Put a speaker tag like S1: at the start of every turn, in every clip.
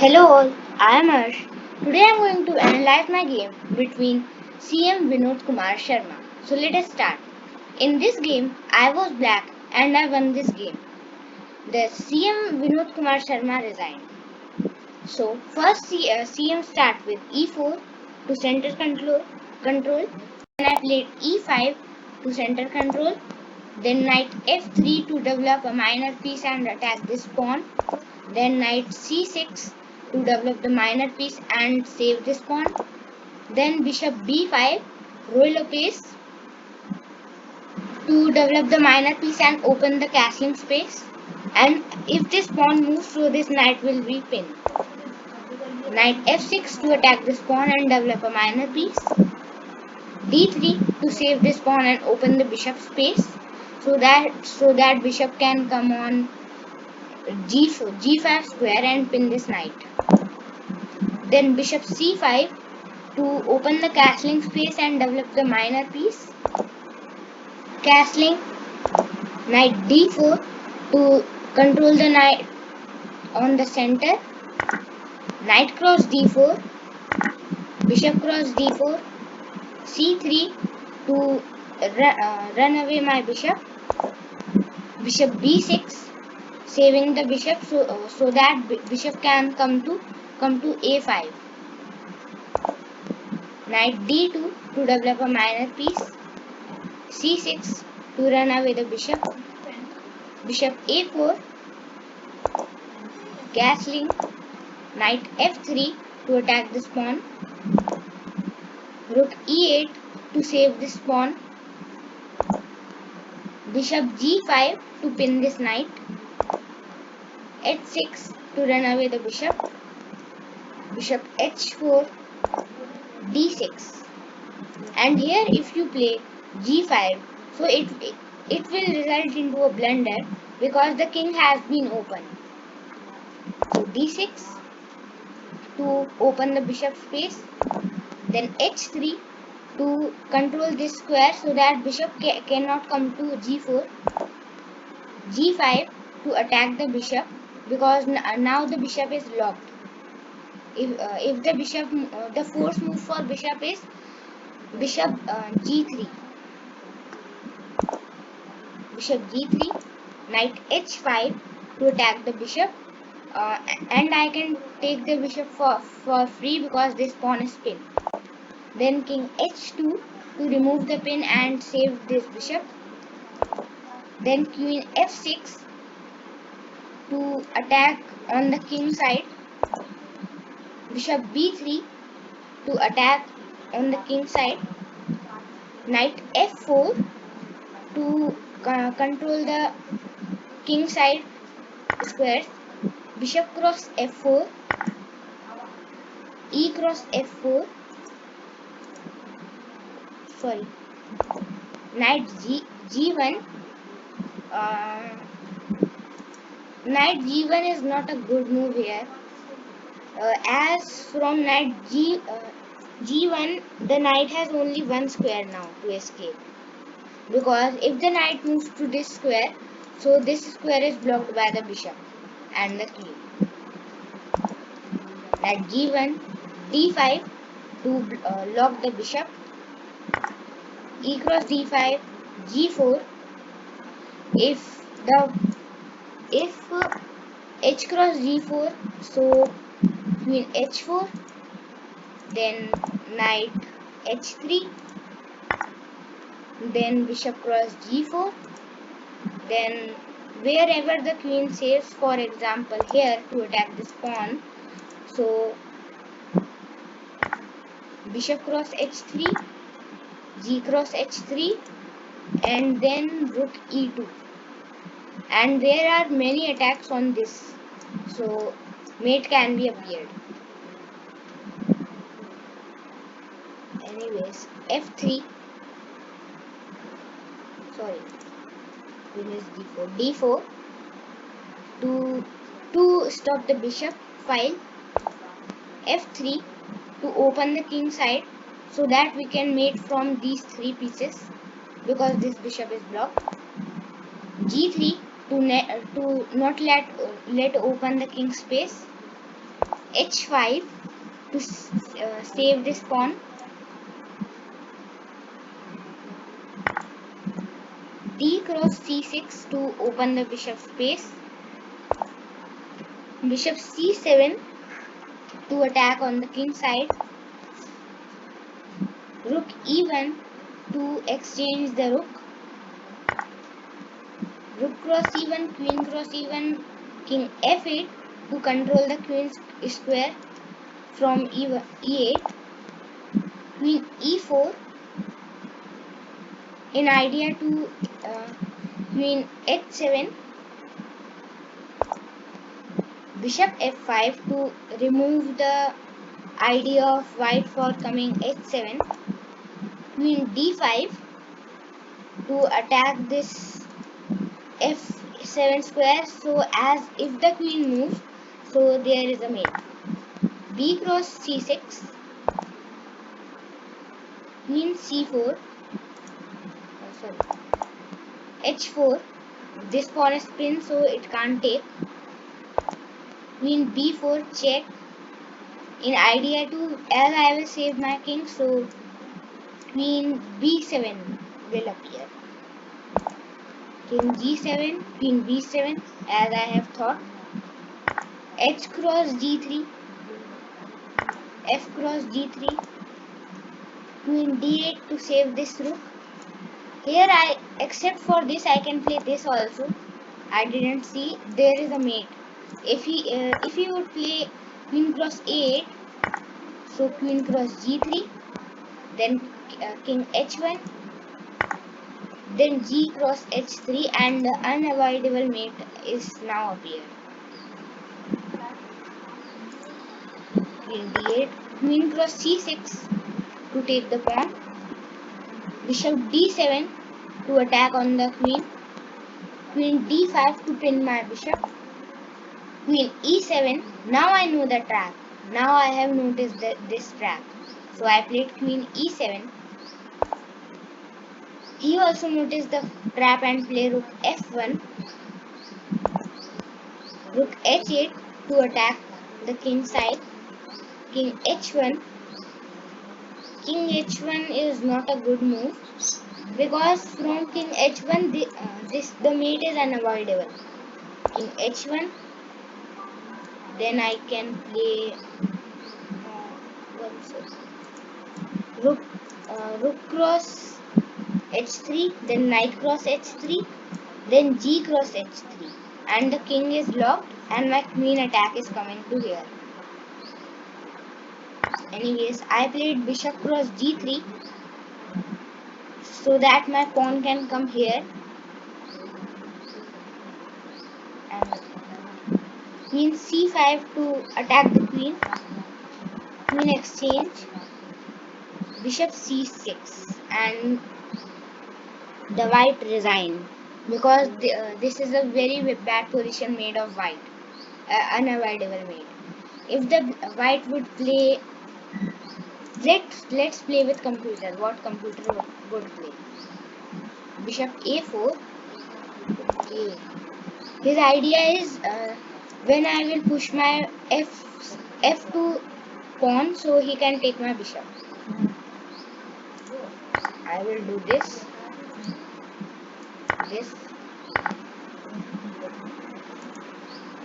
S1: Hello all, I am Harsh. Today I am going to analyze my game between CM Vinod Kumar Sharma. So let us start. In this game, I was black and I won this game. The CM Vinod Kumar Sharma resigned. So first CM start with E4 to center control. Then I played E5 to center control. Then knight F3 to develop a minor piece and attack this pawn. Then knight c6 to develop the minor piece and save this pawn. Then bishop b5, Ruy Lopez to develop the minor piece and open the castling space. And if this pawn moves, so this knight will be pinned. Knight f6 to attack this pawn and develop a minor piece. d3 to save this pawn and open the bishop space, so that bishop can come on g5 square and pin this knight. Then bishop c5 to open the castling space and develop the minor piece. Castling, knight d4 to control the knight on the center. Knight cross d4, bishop cross d4, c3 to run away my bishop. Bishop b6, saving the bishop so that bishop can come to a5. Knight d2 to develop a minor piece. c6 to run away the bishop. Bishop a4, castling, knight f3 to attack this pawn. Rook e8 to save this pawn. Bishop g5 to pin this knight. h6 to run away the bishop. Bishop h4, d6. And here if you play g5, so it will result into a blunder because the king has been open. So d6 to open the bishop space. Then h3 to control this square so that bishop cannot come to g4. g5 to attack the bishop because now the bishop is locked. If the bishop, the force move for bishop is bishop g3. Bishop g3, knight h5 to attack the bishop, and I can take the bishop for free because this pawn is pinned. Then king h2 to remove the pin and save this bishop. Then queen f6 to attack on the king side. Bishop b3 to attack on the king side. Knight f4 to control the king side squares. Bishop cross f4, e cross f4, sorry, knight g1. uh, Knight g1 is not a good move here, as from knight g1 the knight has only one square now to escape, because if the knight moves to this square, so this square is blocked by the bishop and the queen. Knight g1, d5 to lock the bishop. E cross d5, g4. If h cross g4, so queen h4, then knight h3, then bishop cross g4, then wherever the queen saves, for example here to attack this pawn, so bishop cross h3, g cross h3, and then rook e2. And there are many attacks on this, so mate can be appeared. Anyways, f3, sorry, queen is d4 to stop the bishop file. f3 to open the king side so that we can mate from these three pieces because this bishop is blocked. g3 to not let open the king space. h5 to save this pawn. D cross c6 to open the bishop space. Bishop c7 to attack on the king side. Rook e1 to exchange the rook. Rook cross e1, queen cross e1, king f8 to control the queen's square from e8. Queen e4 in idea to queen h7. Bishop f5 to remove the idea of white for coming h7. Queen d5 to attack this f7 square, so as if the queen moves, so there is a mate. B cross c6, queen c4, h4. This pawn is pinned, so it can't take. Queen b4 check. In idea to, as I will save my king, so queen b7 will appear. King g7, queen b7, as I have thought. H cross g3, f cross g3, queen d8 to save this rook. Here except for this, I can play this also. I didn't see there is a mate. If he would play queen cross a8, so queen cross g3, then king h1, then g cross h3, and the unavoidable mate is now appeared. Queen d8, queen cross c6 to take the pawn. Bishop d7 to attack on the queen. Queen d5 to pin my bishop. Queen e7. Now I know the trap. Now I have noticed this trap. So I played queen e7. He also noticed the trap and play rook f1. Rook h8 to attack the king side. King h1. King h1 is not a good move because from king h1 the mate is unavoidable. King h1. Then I can play rook cross h3, then knight cross h3, then g cross h3, and the king is locked and my queen attack is coming to here. Anyways, I played bishop cross g3 so that my pawn can come here, and queen c5 to attack the queen. Queen exchange, bishop c6, and the white resign because this is a very bad position made of white, unavoidable mate. If the white would play, let's play with computer. What computer would play? Bishop a4. Okay. His idea is when I will push my f2 pawn, so he can take my bishop. I will do this.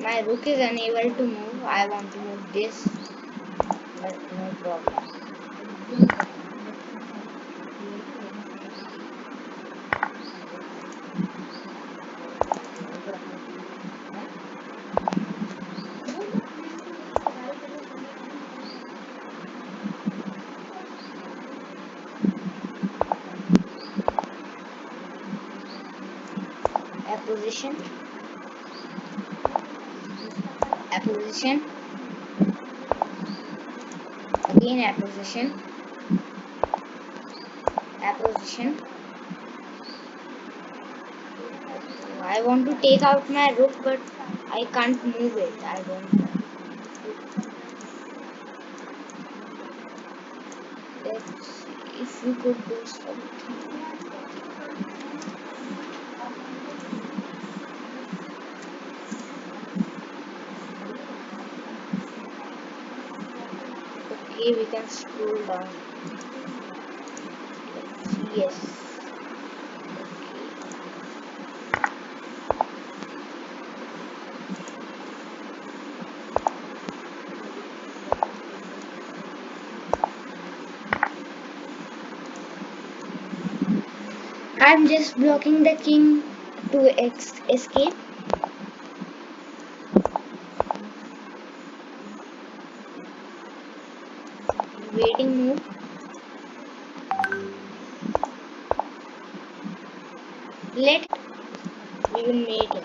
S1: My rook is unable to move. I want to move this, but no problem. Apposition, again apposition. I want to take out my rook, but I can't move it. I don't know. Let's see if we could do something. Okay, we can scroll down. Yes. I'm just blocking the king to escape. Waiting move. Let we will mate him.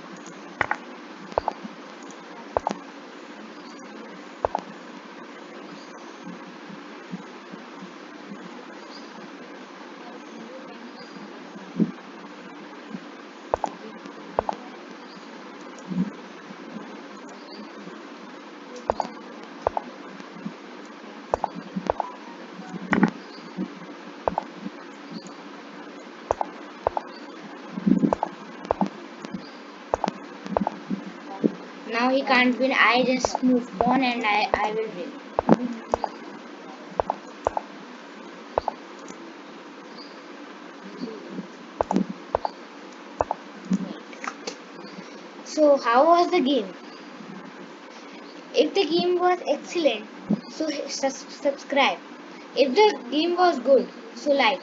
S1: Now he can't win. I just move on and I will win. So how was the game? If the game was excellent, so subscribe. If the game was good, so like.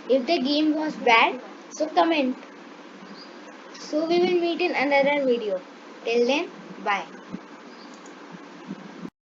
S1: If the game was bad, so comment. So we will meet in another video. Till then, bye.